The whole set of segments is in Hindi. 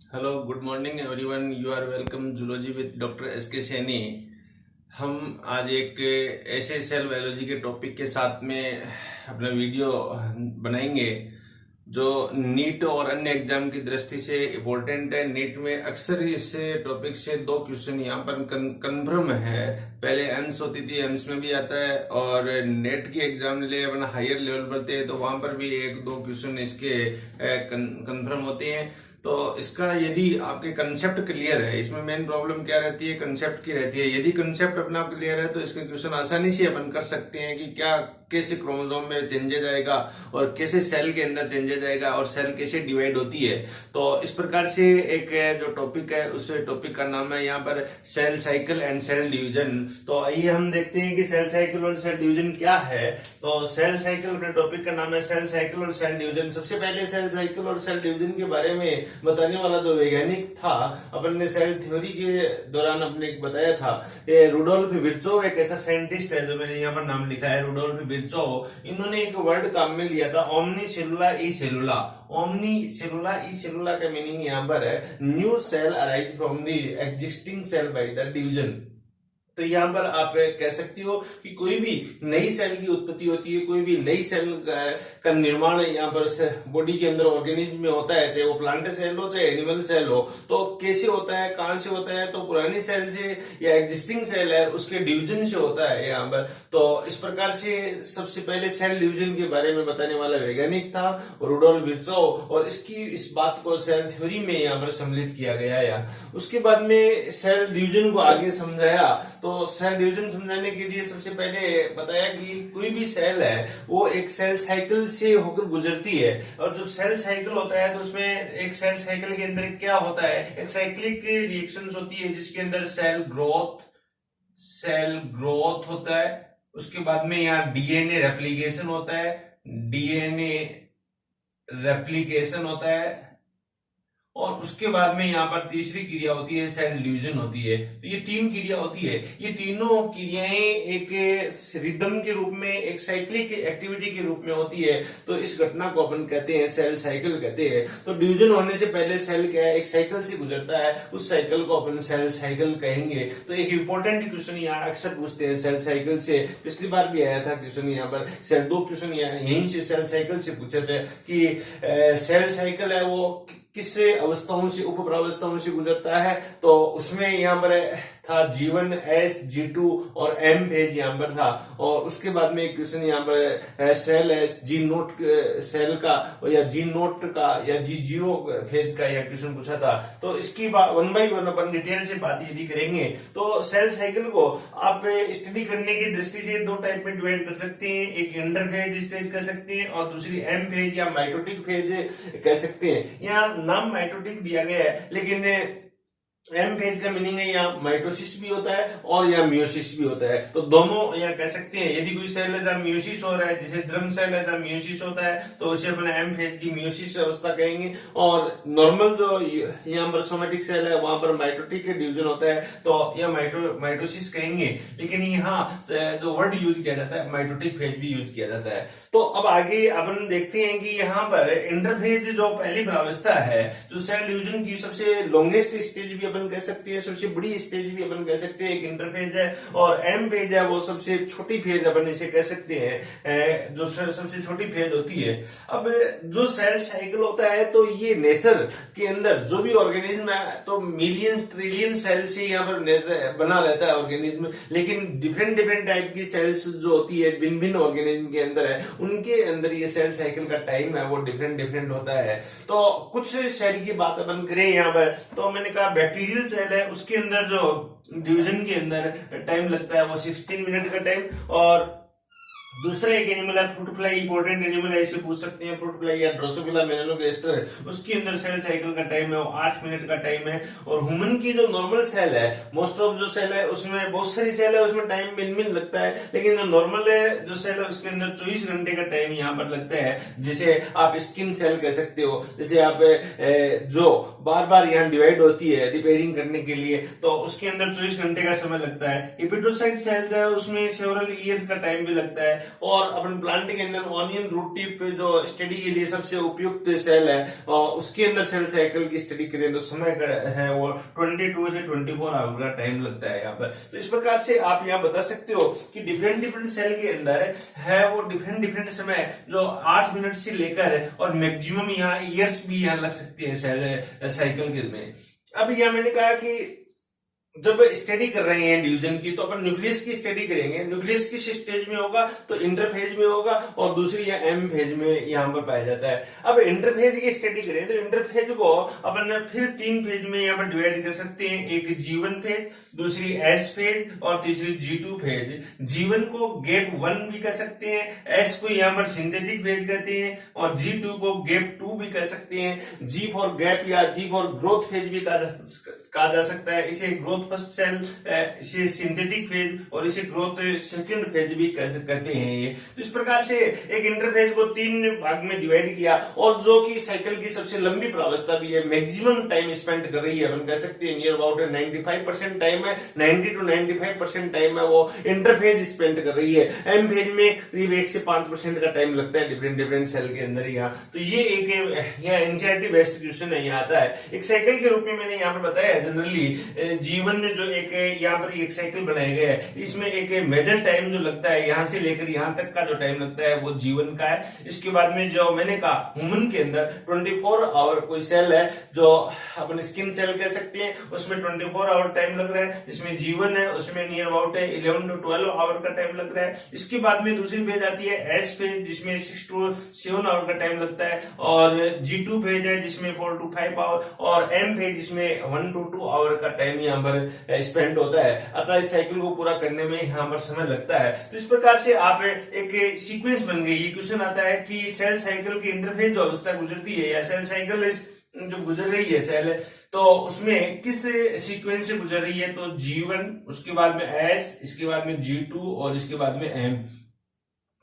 Hello good morning everyone, you are welcome zoology with doctor S K Saini. हम आज एक ऐसे सेल बायोलॉजी के टॉपिक के साथ में अपना वीडियो बनाएंगे जो नीट और अन्य एग्जाम की दृष्टि से इम्पोर्टेंट है। नीट में अक्सर इस टॉपिक से दो क्वेश्चन यहाँ पर कन्फर्म है। पहले एम्स होती थी, एम्स में भी आता है, और नेट की एग्जाम ले अपना हायर लेवल पर थे तो वहां पर भी एक दो क्वेश्चन इसके कन्फर्म होते हैं। तो इसका यदि आपके कंसेप्ट क्लियर है, इसमें मेन प्रॉब्लम क्या रहती है, कंसेप्ट की रहती है। यदि कंसेप्ट अपना क्लियर है तो इसके क्वेश्चन आसानी से अपन कर सकते हैं कि क्या कैसे क्रोमोसोम में चेंजेज आएगा और कैसे सेल के अंदर चेंजेज आएगा और सेल कैसे डिवाइड होती है। तो इस प्रकार से एक जो टॉपिक है उस टॉपिक का नाम है यहाँ पर cell cycle and cell division. तो आइए हम देखते हैं कि सेल साइकिल और सेल डिवीजन क्या है। तो सेल साइकिल अपने टॉपिक का नाम है, सेल साइकिल और सेल डिवीजन। सबसे पहले सेल साइकिल और सेल डिवीजन के बारे में बताने वाला जो वैज्ञानिक था, अपन ने सेल थ्योरी के दौरान अपने बताया था, ये रुडोल्फ विर्चोव एक ऐसा साइंटिस्ट है जो मैंने यहाँ पर नाम लिखा है, रुडोल्फ विर्चोव। इन्होंने एक वर्ड काम में लिया था, ओमनी सेलुला ई सेलुला। ओमनी सेलुला ई सेलुला का मीनिंग यहाँ पर है new cell arise from the existing cell by the division. तो यहाँ पर आप कह सकती हो कि कोई भी नई सेल की उत्पत्ति होती है, कोई भी नई सेल का निर्माण यहाँ पर बॉडी के अंदर ऑर्गेनिज्म में होता है, चाहे वो प्लांट सेल हो चाहे एनिमल सेल हो। तो कैसे होता है, कहां से होता है, तो पुरानी सेल से या एग्जिस्टिंग सेल है उसके डिवीजन से होता है यहाँ पर। तो इस प्रकार से सबसे पहले सेल डिवीजन के बारे में बताने वाला वैज्ञानिक था रुडोल्फ विर्चोव, और इस बात को सेल थ्योरी में यहाँ पर सम्मिलित किया गया है। उसके बाद में सेल डिवीजन को आगे समझाया। तो सेल डिवीजन समझाने के लिए सबसे पहले बताया कि कोई भी सेल है वो एक सेल साइकिल से होकर गुजरती है, और जब सेल साइकिल होता है तो उसमें एक सेल साइकिल के अंदर क्या होता है, एक साइक्लिक रिएक्शंस होती है जिसके अंदर सेल ग्रोथ होता है। उसके बाद में यहाँ डीएनए रेप्लिकेशन होता है, और उसके बाद में यहाँ पर तीसरी क्रिया होती है सेल डिवीजन होती है। तो ये तीन क्रिया होती है, ये तीनों क्रियाएं एक रिदम के रूप में, एक साइक्लिक एक्टिविटी के रूप में होती है। तो इस घटना को अपन कहते हैं सेल साइकिल कहते हैं। तो डिवीजन होने से पहले सेल क्या है, एक साइकिल से गुजरता है, उस साइकिल को अपन सेल साइकिल कहेंगे। तो एक इंपॉर्टेंट क्वेश्चन यहाँ अक्सर पूछते हैं सेल साइकिल से, पिछली बार भी आया था क्वेश्चन यहाँ पर, दो क्वेश्चन यहीं से सेल साइकिल से पूछे थे कि सेल साइकिल है वो किस अवस्थाओं से, उप प्रावस्थाओं से गुजरता है। तो उसमें यहाँ पर था G1, S, G2 और M फेज यहाँ पर था। और उसके बाद में एक क्वेश्चन यहाँ पर cell S G note cell का या जी नोट का या G0 फेज का यह क्वेश्चन पूछा था। तो इसकी one by one upon detail से बात यदि करेंगे तो सेल साइकिल को आप स्टडी करने की दृष्टि से दो टाइप में डिवाइड कर सकते हैं, एक इंटरफेज स्टेज कह सकते हैं और दूसरी एम फेज या माइटोटिक फेज कह सकते हैं। यहाँ नाम माइटोटिक दिया गया है, लेकिन एम फेज का मीनिंग है यहाँ माइटोसिस भी होता है और यहाँ मियोसिस भी होता है। तो दोनों यहाँ कह सकते हैं, यदि कोई सेल है जहाँ मियोसिस हो रहा है, जैसे जर्म सेल है जहाँ मियोसिस होता है, तो उसे अपने एम फेज की मियोसिस अवस्था कहेंगे। और नॉर्मल जो यहाँ पर सोमेटिक सेल है वहां पर माइटोटिक डिवीजन होता है, तो यह माइटोसिस कहेंगे। लेकिन यहाँ जो वर्ड यूज किया जाता है माइटोटिक फेज भी यूज किया जाता है। तो अब आगे अपन देखते हैं कि यहाँ पर इंटरफेज जो पहली प्रावस्था है, जो सेल डिवीजन की सबसे लॉन्गेस्ट स्टेज भी अपन कह सकते हैं, सबसे बड़ी स्टेज भी अपन कह सकते हैं, एक इंटरफेज है। और एम फेज है वो सबसे छोटी फेज अपन इसे कह सकते हैं, जो सबसे छोटी फेज होती है। अब जो सेल साइकिल होता है तो ये नेचर के अंदर जो भी ऑर्गेनिज्म है तो मिलियंस ट्रिलियन सेल से यहाँ पर बना रहता है ऑर्गेनिज्म। लेकिन डिफरेंट टाइप की सेल्स जो होती है भिन्न भिन्न ऑर्गेनिज्म के अंदर है, उनके अंदर ये सेल साइकिल का टाइम है वो डिफरेंट होता है। तो कुछ सेल की बात अपन करें यहाँ पर, तो मैंने कहा बैक्टीरियल सेल है, उसके अंदर जो डिवीजन के अंदर टाइम लगता है वो 16 मिनट का टाइम। और दूसरा एक एनिमल है फ्रूट फ्लाई, इंपॉर्टेंट एनिमल है, इसे पूछ सकते हैं फ्रूट फ्लाई या ड्रोसोफिला मेलानोगास्टर, उसके अंदर सेल साइकिल का टाइम है वो 8 मिनट का टाइम है। और ह्यूमन की जो नॉर्मल सेल है, मोस्ट ऑफ जो सेल है उसमें बहुत सारी सेल है उसमें टाइम भिन्न लगता है, लेकिन जो नॉर्मल है जो सेल है उसके अंदर 24 घंटे का टाइम यहाँ पर लगता है, जिसे आप स्किन सेल कह सकते हो। जैसे आप जो बार बार यहाँ डिवाइड होती है रिपेयरिंग करने के लिए, तो उसके अंदर 24 घंटे का समय लगता है। एपिड्रोसाइट सेल्स है उसमें सेवरल ईयर्स का टाइम भी लगता है। और अपन प्लांट के अंदर ऑनियन रूट टिप जो स्टडी के लिए सबसे उपयुक्त सेल है, और उसके अंदर सेल साइकिल की स्टडी करें तो समय है वो 22 से 24 आवर का टाइम लगता है यहाँ पर। तो इस प्रकार से आप यहाँ बता सकते हो कि डिफरेंट डिफरेंट सेल के अंदर है वो डिफरेंट डिफरेंट समय जो 8 मिनट से लेकर और मैक्सिमम यहाँ ईयर्स भी यहाँ लग सकती है सेल साइकिल के में। अब यहाँ मैंने कहा कि जब स्टडी कर रहे हैं डिवीजन की तो अपन न्यूक्लियस की स्टडी करेंगे। न्यूक्लियस किस स्टेज में होगा तो इंटरफेज में होगा, और दूसरी या एम फेज में यहाँ पर पाया जाता है। अब इंटरफेज की स्टडी करें तो इंटरफेज को अपन फिर 3 फेज में यहाँ पर डिवाइड कर सकते हैं। एक G1 फेज, दूसरी S फेज और तीसरी G2 फेज। G1 को गैप 1 भी कह सकते हैं, S को यहाँ पर सिंथेटिक फेज कहते हैं, और G2 को गैप 2 भी कह सकते हैं। G फॉर गैप या G फॉर ग्रोथ फेज भी कहा जा सकता है। इसे ग्रोथ फर्स्ट सेल, इसे सिंथेटिक फेज और इसे ग्रोथ सेकंड फेज भी कहते हैं ये। तो इस प्रकार से एक इंटरफेज को 3 भाग में डिवाइड किया, और जो कि साइकिल की सबसे लंबी प्रावस्था भी है, मैक्सिमम टाइम स्पेंड कर रही है, हम कह सकते हैं नियर अबाउट 95% टाइम है, 90 to 95% टाइम है वो इंटरफेज स्पेंड कर रही है। एम फेज में करीब 1 से 5% का टाइम लगता है डिफरेंट डिफरेंट सेल के अंदर यहाँ। तो ये एक यहाँ एनसीईआरटी बेस्ड क्वेश्चन है, यहाँ आता है एक साइकिल के रूप में। मैंने यहाँ पर बताया जनरली जीवन में जो एक यहाँ पर एक साइकिल बनाया गया है, इसमें एक मेजर टाइम जो लगता है यहाँ से लेकर यहाँ तक का जो टाइम लगता है वो जीवन का है। इसके बाद में जो मैंने कहा ह्यूमन के अंदर 24 आवर कोई सेल है जो अपन स्किन सेल कह सकते हैं, उसमें 24 आवर टाइम लग रहा है। इसमें जीवन है उसमें नियर अबाउट 11 to 12 आवर का टाइम लग रहा है। इसके बाद में दूसरी फेज आती है एस फेज, जिसमें 6 to 7 आवर का टाइम लगता है, और G2 फेज है जिसमें 4 to 5 आवर, और एम फेज जिसमें 1 to 2 आवर का टाइम यहाँ पर स्पेंड होता है। अतः इस साइकिल को पूरा करने में यहाँ पर समय लगता है। तो इस प्रकार से आप एक सीक्वेंस बन गई। ये क्वेश्चन आता है कि सेल साइकिल की इंटरफेज जो अवस्था गुजरती है या सेल साइकिल जो गुजर रही है सेल, तो उसमें किस सीक्वेंस से गुजर रही है, तो G1, उसके बाद में S, इसके बाद में G2 और इसके बाद में M।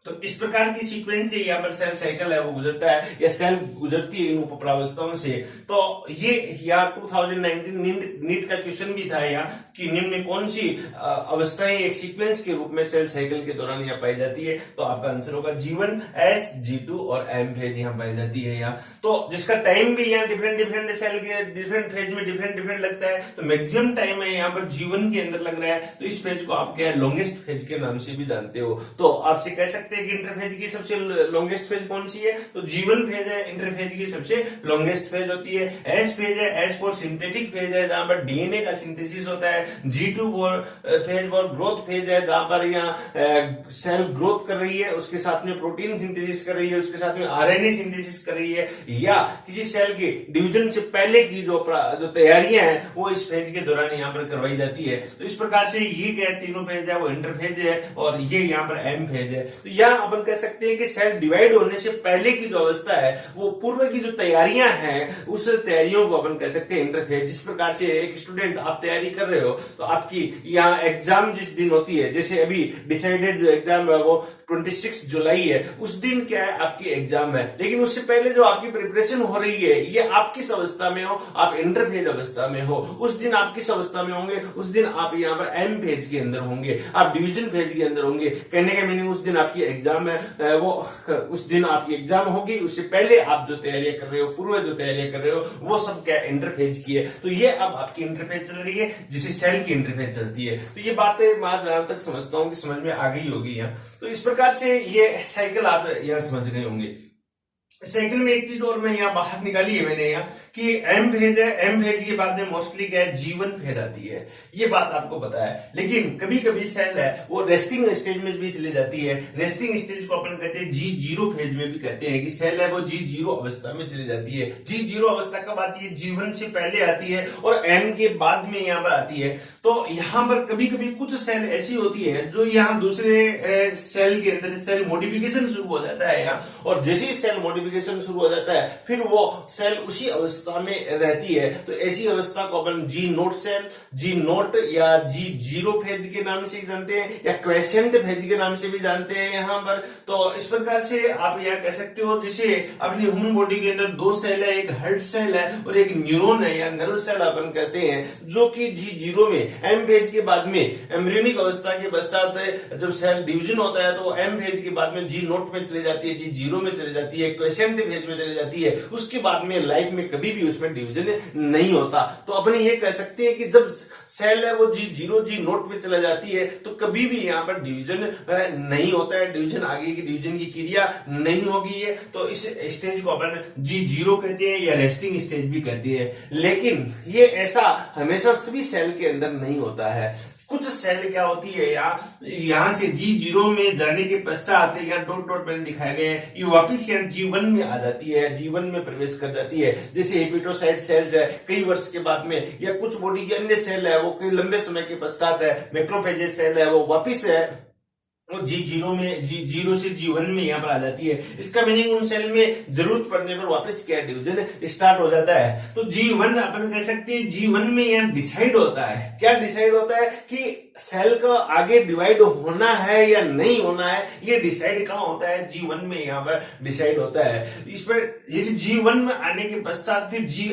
तो इस प्रकार की सीक्वेंस से यहाँ पर सेल साइकिल है वो गुजरता है या सेल गुजरती है इन उपप्रावस्थाओं से। तो ये यहाँ 2019 नीट का क्वेश्चन भी था यहाँ कि निम्न में कौन सी अवस्थाएं एक सीक्वेंस के रूप में सेल साइकिल के दौरान यहाँ पाई जाती है, तो आपका आंसर होगा G1, S, G2 और M फेज यहाँ पाई जाती है यहाँ। तो जिसका टाइम भी यहाँ डिफरेंट डिफरेंट सेल के डिफरेंट फेज में डिफरेंट डिफरेंट लगता है, तो मैक्सिमम टाइम है यहाँ पर G1 के अंदर लग रहा है। तो इस फेज को आप क्या लॉन्गेस्ट फेज के नाम से भी जानते हो। तो आपसे कह सकते हैं कि इंटरफेज की सबसे लॉन्गेस्ट फेज कौन सी है, तो G1 फेज है इंटरफेज की सबसे लॉन्गेस्ट फेज होती है। S फेज है, S फॉर सिंथेटिक फेज है जहां पर डीएनए का सिंथेसिस होता है। G2 phase for growth phase है जहां पर यहाँ सेल ग्रोथ कर रही है, उसके साथ में प्रोटीन सिंथेसिस कर रही है, उसके साथ में आरएनए सिंथेसिस कर रही है, या किसी सेल के डिवीजन से पहले की जो तैयारियां हैं वो इस फेज के दौरान यहाँ पर करवाई जाती है। तो इस प्रकार से ये क्या तीनों फेज है वो इंटरफेज है, और ये यहाँ पर एम फेज है। तो यहाँ अपन कह सकते हैं कि सेल डिवाइड होने से पहले की जो अवस्था है वो पूर्व की जो तैयारियां हैं उस तैयारियों को अपन कह सकते हैं इंटरफेज। जिस प्रकार से एक स्टूडेंट आप तैयारी कर रहे हो तो आपकी यहाँ एग्जाम जिस दिन होती है, जैसे अभी डिसाइडेड जो एग्जाम है वो 26 जुलाई है, उस दिन क्या है आपकी एग्जाम है, लेकिन उससे पहले जो आपकी प्रिपरेशन हो रही है ये आप किस अवस्था में हो, आप इंटरफेज अवस्था में हो। उस दिन आप किस अवस्था में होंगे, उस दिन आप यहाँ पर एम फेज के अंदर होंगे, आप डिवीजन फेज के अंदर होंगे। कहने का मीनिंग उस दिन आपकी एग्जाम है वो उस दिन आपकी एग्जाम होगी, उससे पहले आप जो तैयारियां कर रहे हो, पूर्व जो तैयारियां कर रहे हो वो सब क्या इंटरफेज की है। तो ये अब आपकी इंटरफेज चल रही है जिसे सेल की इंटरफेज चलती है। तो ये बातें मैं जहां तक समझता हूं कि समझ में आ गई होगी यहाँ। तो इस प्रकार से ये साइकिल आप यहाँ समझ गए होंगे। साइकिल में एक चीज और मैं यहाँ बाहर निकाली है मैंने यहाँ कि एम फेज है, एम फेज के बाद में मोस्टली क्या है G1 फेज आती है, ये बात आपको पता है। लेकिन कभी कभी सेल है वो रेस्टिंग स्टेज में भी चली जाती है। रेस्टिंग स्टेज को अपन कहते हैं G0 फेज में भी कहते हैं कि सेल है वो G0 अवस्था में चली जाती है। G0 अवस्था कब आती है, G1 से पहले आती है और M के बाद में यहाँ पर आती है। तो यहाँ पर कभी कभी कुछ सेल ऐसी होती है जो यहाँ दूसरे सेल के अंदर सेल मॉडिफिकेशन शुरू हो जाता है यहाँ, और जैसे ही सेल मॉडिफिकेशन शुरू हो जाता है फिर वो सेल उसी अवस्था अवस्था में रहती है, तो ऐसी अवस्था को अपन जी नोट सेल, जी नोट या जी जीरो फेज के नाम से जानते हैं, या क्वेसेंट फेज के नाम से भी जानते हैं यहाँ पर। तो इस प्रकार से आप यहाँ कह सकते हो, जैसे अपनी ह्यूमन बॉडी के अंदर दो सेल है, एक हार्ट सेल है और एक न्यूरॉन है या नर्व सेल अपन कहते हैं, जो कि जी जीरो में एम फेज के बाद में एम्ब्रियोनिक अवस्था के पश्चात जब सेल डिवीजन होता है तो एम फेज के बाद में जी नोट में चली जाती है, जी जीरो में चली जाती है, क्वेसेंट फेज में चली जाती है। उसके बाद में लाइफ में कभी भी उसमें डिवीजन नहीं होता। तो अपन ये कह सकते हैं कि जब सेल है वो जी जीरो जी नोट में चला जाती है तो कभी भी यहाँ पर डिवीजन नहीं होता है, डिवीजन आगे की डिवीजन की क्रिया नहीं होगी है। तो इस स्टेज को अपन जी जीरो कहते हैं या रेस्टिंग स्टेज भी कहते हैं। लेकिन ये ऐसा हमेशा सभी सेल के अंदर नहीं होता है। कुछ सेल क्या होती है यहाँ से जी जीरो में जाने के पश्चात यहाँ डॉट डॉट में दिखाए गए हैं, ये वापिस यहाँ जीवन में आ जाती है, जीवन में प्रवेश कर जाती है। जैसे हेपेटोसाइट सेल्स है कई वर्ष के बाद में, या कुछ बॉडी के अन्य सेल है वो कई लंबे समय के पश्चात है, मैक्रोफेजेस सेल है वो वापिस है वो जी जीरो में, जी जीरो से जी वन में यहाँ पर आ जाती है। इसका मीनिंग उन सेल में जरूरत पड़ने पर वापस क्या डिवीजन स्टार्ट हो जाता है। तो जी वन अपन कह सकते हैं जी वन में यहाँ डिसाइड होता है, क्या डिसाइड होता है कि सेल का आगे डिवाइड होना है या नहीं होना है, ये डिसाइड कहाँ होता है, जी वन में यहाँ पर डिसाइड होता है। इस पर यदि जी वन में आने के पश्चात फिर जी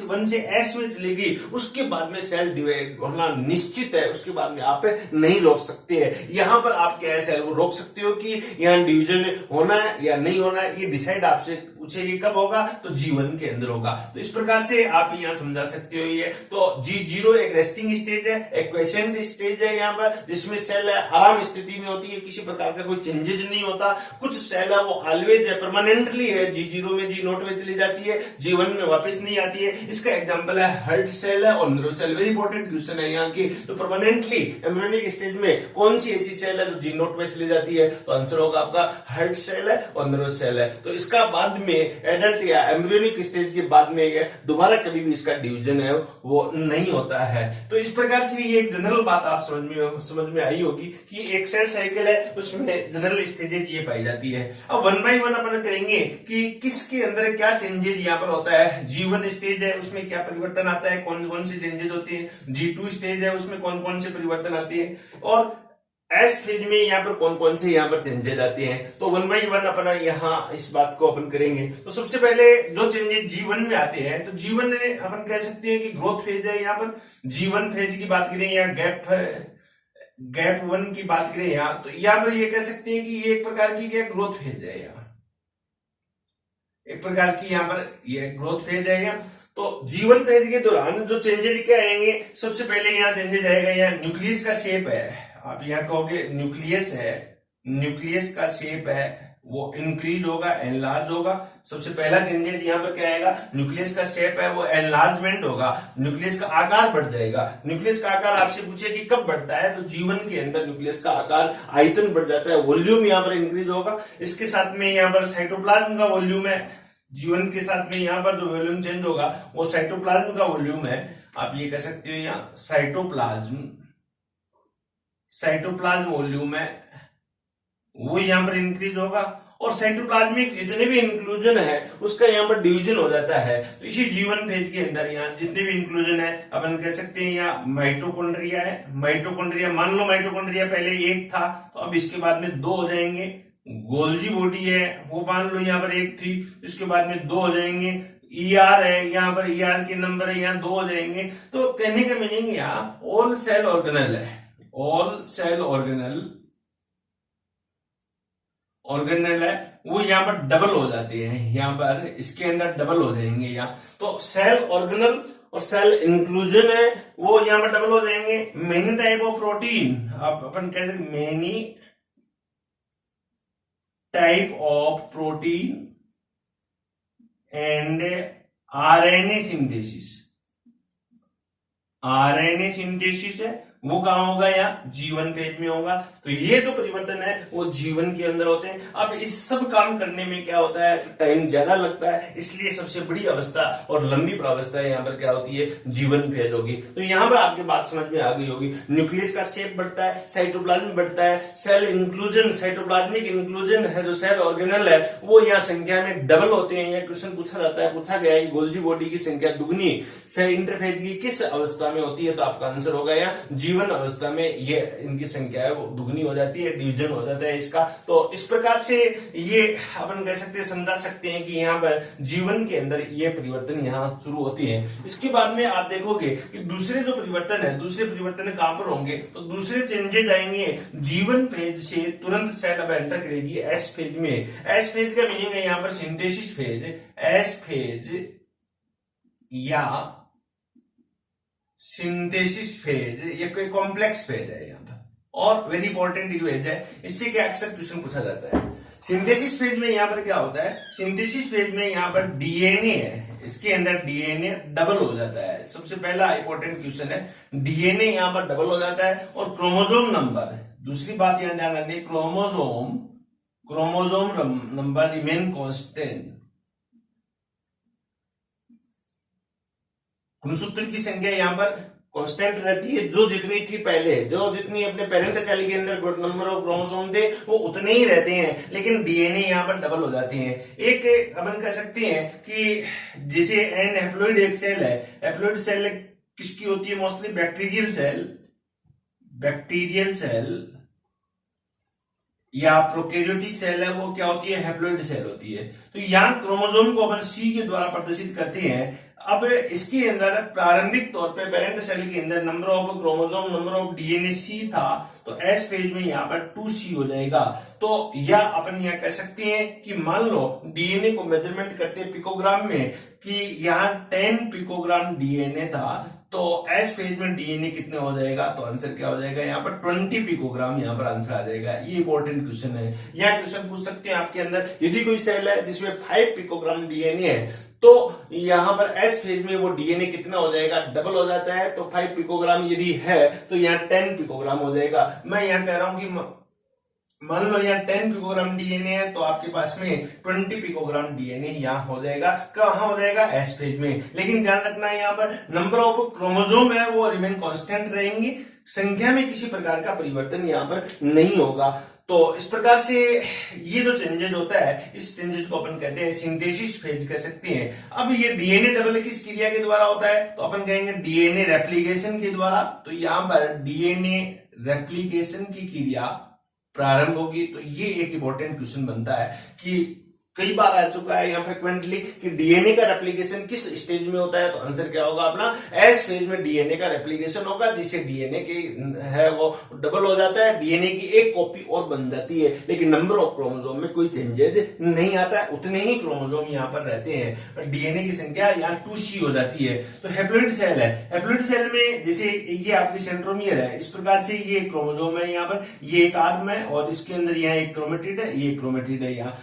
वन से एस में चलेगी, उसके बाद में सेल डिवाइड होना निश्चित है, उसके बाद में आप नहीं रोक सकते हैं। यहाँ पर आप क्या है सेल को रोक सकते हो कि यहाँ डिवीजन होना है या नहीं होना है, ये डिसाइड आपसे पूछेगी कब होगा, तो जीवन के अंदर होगा। तो इस प्रकार से आप यहाँ समझा सकते हो ये। तो जी जीरो एक रेस्टिंग स्टेज है, एक क्वेसेंट स्टेज है यहाँ पर, जिसमें सेल आराम स्थिति में होती है, किसी प्रकार का कोई चेंजेस नहीं होता। कुछ सेल है वो ऑलवेज है, परमानेंटली है, जी जीरो में जी नोट में चली जाती है, जीवन में वापस नहीं आती है। इसका एग्जाम्पल है हार्ट सेल है और nerve cell. Very important question है यहाँ की। तो परमानेंटली एम्ब्रियोनिक स्टेज में कौन सी ऐसी सेल है जो जी नोट में चली जाती है, तो आंसर होगा आपका हार्ट सेल है और नर्व सेल है। तो इसका बाद में एडल्ट या एम्ब्रियोनिक स्टेज के बाद में दोबारा कभी भी इसका डिवीजन है वो नहीं होता है। तो इस प्रकार से ये एक जनरल बात आप समझ में आई होगी कि एक सेल साइकिल है, उसमें जनरल स्टेजेज ये पाई जाती है। अब वन बाय वन अपन करेंगे कि किसके अंदर क्या चेंजेस यहाँ पर होता है। जी1 स्टेज है उसमें क्या परिवर्तन आता है, कौन कौन से चेंजेस होते हैं। जी2 स्टेज है उसमें कौन कौन से परिवर्तन आते हैं, और एस फेज में यहाँ पर कौन कौन से यहाँ पर चेंजेस आते हैं। तो वन बाई वन अपना यहाँ इस बात को अपन करेंगे। तो सबसे पहले जो चेंजेस जीवन में आते हैं, तो जीवन में अपन कह सकते हैं कि ग्रोथ फेज है। यहाँ पर जीवन फेज की बात करें या गैप वन की बात करें यहाँ, तो यहाँ पर ये कह सकते हैं कि ये एक प्रकार की क्या ग्रोथ फेज है, यहाँ एक प्रकार की यहाँ पर ये ग्रोथ फेज है यहाँ। तो जीवन फेज के दौरान जो चेंजेस क्या आएंगे, सबसे पहले यहाँ चेंजेस आएगा, यहाँ न्यूक्लियस का शेप है, आप यहाँ कहोगे न्यूक्लियस है, न्यूक्लियस का शेप है वो इंक्रीज होगा, एनलार्ज होगा। सबसे पहला चेंजेस यहाँ पर क्या आएगा, न्यूक्लियस का शेप है वो एनलार्जमेंट होगा, न्यूक्लियस का आकार बढ़ जाएगा। न्यूक्लियस का आकार आपसे पूछे कि कब बढ़ता है, तो जीवन के अंदर न्यूक्लियस का आकार आयतन बढ़ जाता है, वॉल्यूम यहाँ पर इंक्रीज होगा। इसके साथ में यहाँ पर साइटोप्लाज्म का वॉल्यूम है, जीवन के साथ में यहाँ पर जो वॉल्यूम चेंज होगा वो साइटोप्लाज्म का वॉल्यूम है। आप ये कह सकते हो यहाँ साइटोप्लाज्म वॉल्यूम है वो यहाँ पर इंक्रीज होगा, और साइटोप्लाज्मिक जितने भी इंक्लूजन है उसका यहाँ पर डिवीजन हो जाता है। तो इसी जीवन फेज के अंदर यहाँ जितने भी इंक्लूजन है अपन कह सकते हैं यहाँ माइटोकॉन्ड्रिया है। माइटोकॉन्ड्रिया मान लो माइटोकॉन्ड्रिया पहले एक था, तो अब इसके बाद में दो हो जाएंगे। गोल्जी बॉडी है वो मान लो यहाँ पर एक थी, इसके बाद में दो हो जाएंगे। ER है यहाँ पर, ER के नंबर है यहाँ दो हो जाएंगे। तो कहने का मीनिंग यहाँ ऑल सेल ऑर्गेनल है, ऑल सेल ऑर्गेनल है वो यहाँ पर डबल हो जाते हैं, यहाँ पर इसके अंदर डबल हो जाएंगे यहाँ। तो सेल ऑर्गेनल और सेल इंक्लूजन है वो यहाँ पर डबल हो जाएंगे। मेनी टाइप ऑफ प्रोटीन, आप अपन कहते हैं many type of protein and RNA synthesis है वो कहां होगा? यहाँ G1 फेज में होगा। तो ये जो परिवर्तन है वो G1 के अंदर होते हैं। अब इस सब काम करने में क्या होता है? टाइम ज्यादा लगता है, इसलिए सबसे बड़ी अवस्था और लंबी प्रावस्था यहाँ पर क्या होती है? G1 फेज होगी। तो यहाँ पर आपके बात समझ में आ गई होगी। न्यूक्लियस का शेप बढ़ता है, साइटोप्लाज्म बढ़ता है, सेल इंक्लूजन, साइटोप्लाज्मिक इंक्लूजन है, जो सेल ऑर्गेनल है वो यहाँ संख्या में डबल होते हैं। यह क्वेश्चन पूछा जाता है, पूछा गया है कि गोल्जी बॉडी की संख्या दुगनी सेल इंटरफेज की किस अवस्था में होती है? तो आपका आंसर होगा यहाँ G1 अवस्था में ये इनकी संख्या है वो दुगनी हो जाती है, डिवीजन हो जाता है इसका। तो इस प्रकार से ये अपन कह सकते हैं, समझा सकते हैं कि यहाँ पर G1 के अंदर ये परिवर्तन यहाँ शुरू होती है। इसके बाद में आप देखोगे कि दूसरे जो परिवर्तन है, दूसरे परिवर्तन कहां पर होंगे? तो दूसरे चेंजेस आएंगे G1 फेज से तुरंत सेल अब एंटर करेगी S फेज में। S फेज का मीनिंग है यहाँ पर सिंथेसिस फेज, S फेज या सिंथेसिस फेज, ये कोई कॉम्प्लेक्स फेज है यहाँ पर, और वेरी इंपॉर्टेंट फेज है। इससे क्या अक्सर क्वेश्चन पूछा जाता है। सिंथेसिस फेज में यहाँ पर क्या होता है? सिंथेसिस फेज में यहाँ पर डीएनए है, इसके अंदर डीएनए डबल हो जाता है। सबसे पहला इंपॉर्टेंट क्वेश्चन है, डीएनए यहाँ पर डबल हो जाता है और क्रोमोसोम नंबर, दूसरी बात यहाँ ध्यान रखनी, क्रोमोसोम नंबर रिमेन कांस्टेंट। गुणसूत्र की संख्या यहाँ पर कांस्टेंट रहती है, जो जितनी थी पहले, जो जितनी अपने पेरेंट सेल के अंदर नंबर ऑफ क्रोमोसोम थे वो उतने ही रहते हैं, लेकिन डीएनए यहाँ पर डबल हो जाते हैं। एक अपन कह सकते हैं कि जैसे एन हैप्लॉइड एक सेल है, हैप्लॉइड सेल किसकी होती है? मोस्टली बैक्टीरियल सेल या प्रोकैरियोटिक सेल है, वो क्या होती है? हैप्लॉइड सेल होती है। तो यहाँ क्रोमोसोम को अपन सी के द्वारा प्रदर्शित करते हैं। अब इसके अंदर प्रारंभिक तौर पे पेरेंट सेल के अंदर number of chromosome, number of DNA सी था, तो एस फेज में यहाँ पर 2C हो जाएगा। तो या अपन यहाँ कह सकते हैं कि मान लो डीएनए को मेजरमेंट करते हैं पिकोग्राम में कि यहाँ 10 पिकोग्राम डीएनए था, तो एस फेज में डीएनए कितने हो जाएगा? तो आंसर क्या हो जाएगा? यहाँ पर 20 पिकोग्राम यहाँ पर आंसर आ जाएगा। ये इंपॉर्टेंट क्वेश्चन है। यहाँ क्वेश्चन पूछ सकते हैं आपके अंदर, यदि कोई सेल है जिसमें 5 पिकोग्राम डीएनए है, तो यहां पर एस फेज में वो डीएनए कितना हो जाएगा? डबल हो जाता है। तो 5 पिकोग्राम यदि है तो यहाँ 10 पिकोग्राम हो जाएगा। मैं यहां कह रहा हूं कि मान लो यहाँ 10 पिकोग्राम डीएनए है, तो आपके पास में 20 पिकोग्राम डीएनए यहाँ हो जाएगा। कहां हो जाएगा? एस फेज में। लेकिन ध्यान रखना है यहाँ पर नंबर ऑफ क्रोमोसोम है वो रिमेन कांस्टेंट रहेंगी, संख्या में किसी प्रकार का परिवर्तन यहाँ पर नहीं होगा। तो इस प्रकार से ये जो चेंजेस होता है, इस चेंजेस को अपन कहते हैं सिंथेसिस फेज कह सकते हैं। अब ये डीएनए डबल किस क्रिया के द्वारा होता है? तो अपन कहेंगे डीएनए रेप्लिकेशन के द्वारा। तो यहां पर डीएनए रेप्लिकेशन की क्रिया प्रारंभ होगी। तो ये एक इंपॉर्टेंट क्वेश्चन बनता है कि कई बार आ चुका है यहाँ फ्रिक्वेंटली कि डीएनए का रेप्लिकेशन किस स्टेज में होता है? तो आंसर क्या होगा अपना? एस फेज में डीएनए का रेप्लिकेशन होगा, जिससे डीएनए की है वो डबल हो जाता है, डीएनए की एक कॉपी और बन जाती है, लेकिन नंबर ऑफ क्रोमोसोम में कोई चेंजेस नहीं आता है, उतने ही क्रोमोसोम यहाँ पर रहते हैं। डीएनए की संख्या यहाँ 2C हो जाती है। तो हैप्लॉइड सेल है, हैप्लॉइड सेल में जैसे ये आपकी सेंट्रोमियर है, इस प्रकार से ये क्रोमोसोम है, यहाँ पर ये एक आर्म है और इसके अंदर यहाँ एक क्रोमेटिड है, ये क्रोमेटिड है, यहाँ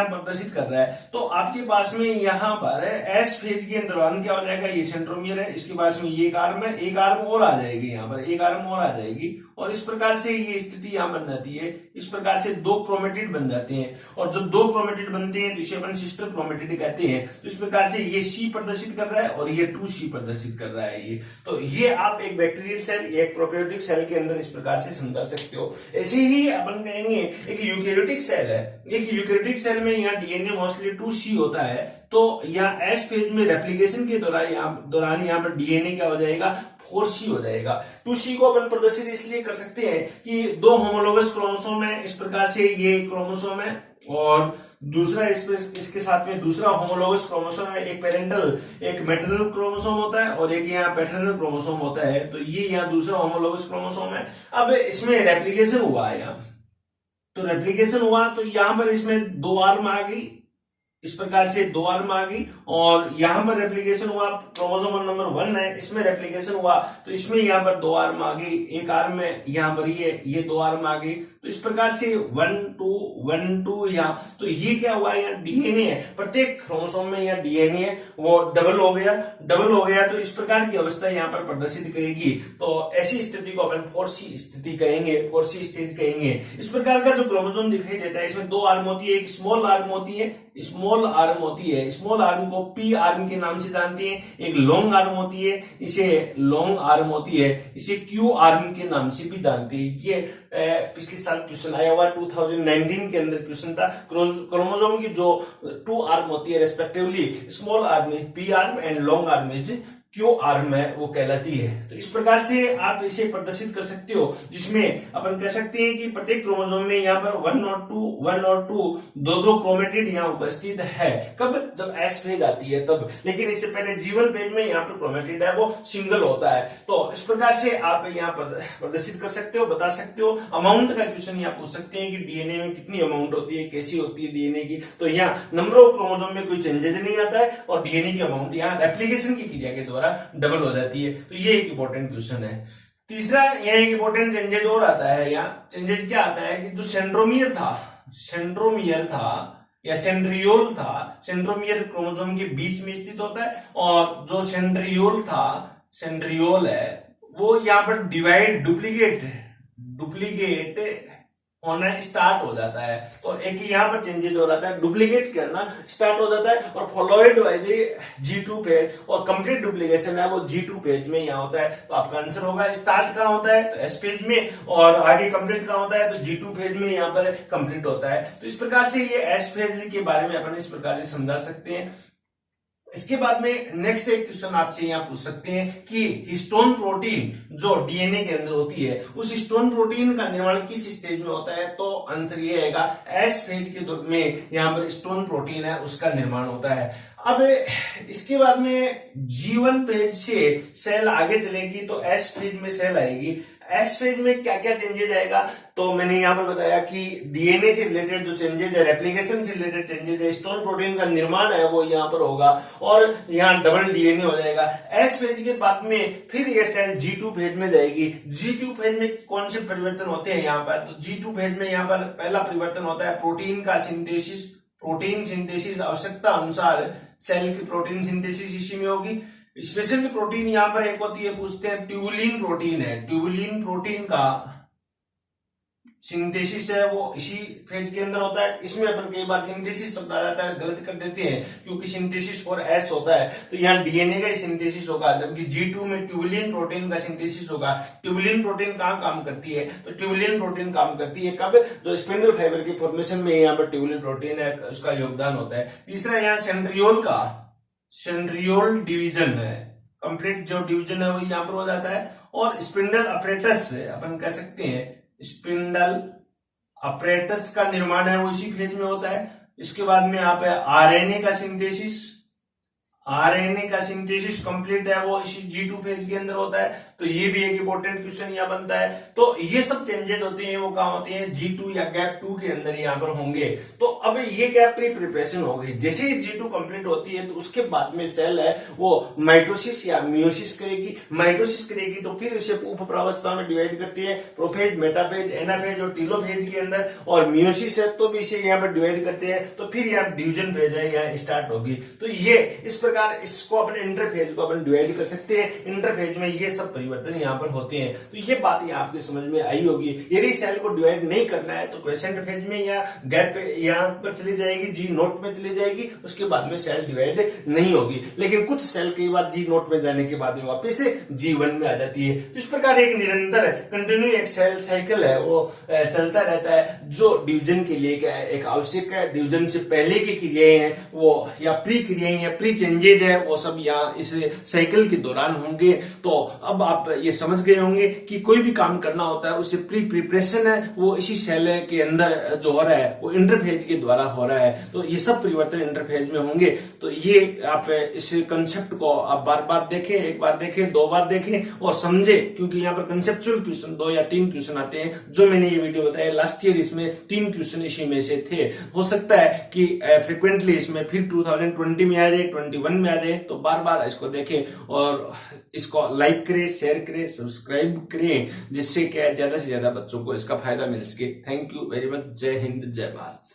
प्रदर्शित कर रहा है। तो आपके पास में यहाँ पर एस फेज के दौरान क्या हो जाएगा? ये सेंट्रोमियर है, इसके पास में ये एक आर्म है, एक आर्म और आ जाएगी, यहाँ पर एक आर्म और आ जाएगी, और इस प्रकार से ये स्थिति यहाँ बन जाती है। इस प्रकार से 2 क्रोमेटिड बन जाते हैं, और जब 2 क्रोमेटिड बनते हैं तो इसे अपन सिस्टर क्रोमेटिड कहते हैं। तो इस प्रकार से ये C प्रदर्शित कर रहा है और ये 2C प्रदर्शित कर रहा है। ये तो ये आप एक बैक्टीरियल सेल, एक प्रोकैरियोटिक सेल के अंदर इस प्रकार से समझा सकते हो। ऐसे ही अपन कहेंगे एक यूकैरियोटिक सेल है, एक यूकैरियोटिक सेल में यहाँ डीएनए मोस्टली 2C होता है। तो यहाँ एस फेज में रेप्लिकेशन के दौरान यहाँ पर डीएनए क्या हो जाएगा? 4C हो जाएगा। 2C को अपन प्रदर्शित इसलिए कर सकते हैं कि 2 होमोलोगस क्रोमोसोम है, इस प्रकार से ये क्रोमोसोम है और दूसरा इसके साथ में दूसरा होमोलोगस क्रोमोसोम है। एक पेरेंटल, एक मैटरनल क्रोमोसोम होता है और एक यहाँ पैटर्नल क्रोमोसोम होता है। तो ये यहाँ दूसरा होमोलोगस क्रोमोसोम है। अब इसमें रेप्लिकेशन हुआ है, यहाँ तो रेप्लिकेशन हुआ तो यहाँ पर इसमें 2 आर्म आ गई, इस प्रकार से 2 आर्म आ गई, और यहां पर रेप्लिकेशन हुआ, क्रोमोसोम नंबर 1 है, इसमें रेप्लिकेशन हुआ तो इसमें यहां पर 2 आर्म आ गई, एक आर्म में यहां पर ये 2 आर्म आ गई। तो इस प्रकार से 1 2 यहाँ, तो ये क्या हुआ, यहाँ डीएनए है, प्रत्येक क्रोमोसोम में यहाँ डीएनए है वो डबल हो गया, तो इस प्रकार की अवस्था यहाँ पर प्रदर्शित करेगी। तो ऐसी स्थिति को अपन 4C स्थिति कहेंगे, 4C स्टेज कहेंगे। इस प्रकार का जो क्रोमोसोम दिखाई देता है, इसमें 2 आर्म होती है, एक स्मॉल आर्म होती है, स्मॉल आर्म को पी आर्म के नाम से जानते हैं, एक लॉन्ग आर्म होती है, इसे लॉन्ग आर्म होती है, इसे क्यू आर्म के नाम से भी जानते हैं। ये पिछले साल क्वेश्चन आया हुआ 2019 के अंदर क्वेश्चन था। क्रोमोसोम की जो 2 आर्म होती है respectively, small arm is P arm and long arm is Q arm है, वो कहलाती है। तो इस प्रकार से आप इसे प्रदर्शित कर सकते हो, जिसमें अपन कह सकते हैं कि प्रत्येक क्रोमोसोम में यहाँ पर 1 और 2 दो क्रोमेटिड यहाँ उपस्थित है। कब, जब एस फेज आती है तब, लेकिन इससे पहले G1 फेज में यहाँ पर क्रोमेटिड है वो सिंगल होता है। तो इस प्रकार से आप यहाँ प्रदर्शित कर सकते हो, बता सकते हो। अमाउंट का क्वेश्चन यहाँ पूछ सकते हैं कि डीएनए में कितनी अमाउंट होती है, कैसी होती है डीएनए की। तो यहाँ नंबर ऑफ क्रोमोसोम में कोई चेंजेस नहीं आता है और डीएनए की अमाउंट यहाँ रेप्लिकेशन की क्रिया के द्वारा डबल हो जाती है। तो ये एक इंपॉर्टेंट क्वेश्चन है। तीसरा यहाँ एक इंपॉर्टेंट चेंजेस और आता है, यहाँ चेंजेस क्या आता है कि जो सेंट्रोमियर था या सेंट्रियोल था, सेंट्रोमियर क्रोमोसोम के बीच में स्थित होता है, और जो सेंट्रियोल है वो यहाँ पर डुप्लीकेट होना स्टार्ट हो जाता है। तो एक यहाँ पर चेंजेस हो जाता है, डुप्लीकेट करना स्टार्ट हो जाता है, और फॉलोइड बाय द G2 फेज, और कंप्लीट डुप्लीकेशन है वो G2 फेज में यहाँ होता है। तो आपका आंसर होगा स्टार्ट कहाँ होता है, तो S फेज में, और आगे कंप्लीट कहाँ होता है, तो G2 फेज में यहाँ पर कंप्लीट होता है। तो इस प्रकार से ये S फेज के बारे में अपन इस प्रकार से समझा सकते हैं। इसके बाद में नेक्स्ट एक क्वेश्चन आपसे यहाँ पूछ सकते हैं कि हिस्टोन प्रोटीन जो डीएनए के अंदर होती है, उस हिस्टोन प्रोटीन का निर्माण किस स्टेज में होता है। तो आंसर ये आएगा एस फेज के दौर में यहाँ पर हिस्टोन प्रोटीन है उसका निर्माण होता है। अब इसके बाद में G1 फेज से सेल आगे चलेगी तो एस फेज में सेल आएगी। एस फेज में क्या क्या चेंजेस आएगा, तो मैंने यहाँ पर बताया कि डीएनए से रिलेटेड जो चेंजेस है, रेप्लिकेशन से रिलेटेड चेंजेस है, हिस्टोन प्रोटीन का निर्माण है वो यहाँ पर होगा, और यहाँ डबल डीएनए हो जाएगा। एस फेज के बाद में फिर ये सेल G2 फेज में जाएगी। G2 फेज में कौन से परिवर्तन होते हैं यहाँ पर, तो G2 फेज में यहाँ पर पहला परिवर्तन होता है प्रोटीन का सिंथेसिस, प्रोटीन सिंथेसिस आवश्यकता अनुसार सेल की प्रोटीन सिंथेसिस इसी में होगी। स्पेशल प्रोटीन यहाँ पर एक होती है, पूछते हैं ट्यूबुलिन प्रोटीन है, ट्यूबुलिन प्रोटीन का सिंथेसिस है वो इसी फेज के अंदर होता है। इसमें अपन कई बार सिंथेसिस शब्द आ जाता है, गलत कर देते हैं क्योंकि सिंथेसिस फॉर एस होता है, तो यहाँ डीएनए का सिंथेसिस होगा, जबकि G2 में ट्यूबुलिन प्रोटीन का सिंथेसिस होगा। ट्यूबुलिन प्रोटीन कहाँ काम करती है, तो ट्यूबुलिन प्रोटीन काम करती है कब, जो स्पिंडल फाइबर की फॉर्मेशन में यहाँ पर ट्यूबुलिन प्रोटीन है उसका योगदान होता है। तीसरा यहाँ सेंट्रियोल डिवीजन है, कंप्लीट जो डिवीजन है वो यहाँ पर हो जाता है। और स्पिंडल अपरेटस अपन कह सकते हैं, स्पिंडल अपरेटस का निर्माण है वो इसी फेज में होता है। इसके बाद में यहाँ पे आरएनए का सिंथेसिस कंप्लीट है वो इसी G2 फेज के अंदर होता है। तो ये भी एक इंपॉर्टेंट क्वेश्चन यहाँ बनता है। तो ये सब चेंजेस होते हैं वो कहाँ होते हैं, G2 या गैप 2 के अंदर यहाँ पर होंगे। तो अब ये गैप प्रिपरेशन हो गई, जैसे ही G2 कंप्लीट होती है तो उसके बाद में सेल है वो माइटोसिस या मियोसिस करेगी। माइटोसिस करेगी तो फिर उसे उप प्रावस्था में डिवाइड करती है, प्रोफेज, मेटाफेज, एनाफेज और टीलोफेज के अंदर। और मियोसिस है तो भी इसे यहाँ पर डिवाइड करते हैं, तो फिर यहाँ डिवीजन फेज है यहाँ स्टार्ट होगी। तो ये इस प्रकार इसको अपन इंटरफेज को अपन डिवाइड कर सकते हैं। इंटरफेज में ये सब परिवर्तन यहाँ पर होते हैं। तो ये बात यहाँ आपके समझ में आई होगी। यदि सेल को डिवाइड नहीं करना है तो क्वेसेंट फेज में या गैप यहाँ पर चली जाएगी, G0 में चली जाएगी, उसके बाद में सेल डिवाइड नहीं होगी। लेकिन कुछ सेल कई बार G0 में जाने के बाद में वापस G1 में आ जाती है। तो इस प्रकार एक निरंतर कंटिन्यू एक सेल साइकिल है वो चलता रहता है, जो डिवीजन के लिए क्या है एक आवश्यक है। डिवीजन से पहले की क्रियाएं हैं वो या प्री क्रियाएं या प्री चेंजेज है वो सब यहाँ इस साइकिल के दौरान होंगे। तो अब आप ये समझ गए होंगे कि कोई भी काम करना होता है उससे प्री प्रिपरेशन है वो इसी सेल के अंदर जो हो रहा है वो इंटरफेज के द्वारा हो रहा है। तो ये सब परिवर्तन इंटरफेज में होंगे। तो ये आप इस कंसेप्ट को आप बार बार देखें, एक बार देखें, 2 बार देखें और समझे, क्योंकि यहाँ पर कंसेप्चुअल क्वेश्चन 2 या 3 क्वेश्चन आते हैं। जो मैंने ये वीडियो बताया लास्ट ईयर इसमें 3 क्वेश्चन इसी में से थे। हो सकता है कि फ्रिक्वेंटली इसमें फिर 2020 में आ जाए, 21 मन में आ जाए तो बार बार इसको देखें और इसको लाइक करें, शेयर करें, सब्सक्राइब करें, जिससे क्या ज्यादा से ज्यादा बच्चों को इसका फायदा मिल सके। Thank you very much. जय हिंद, जय भारत।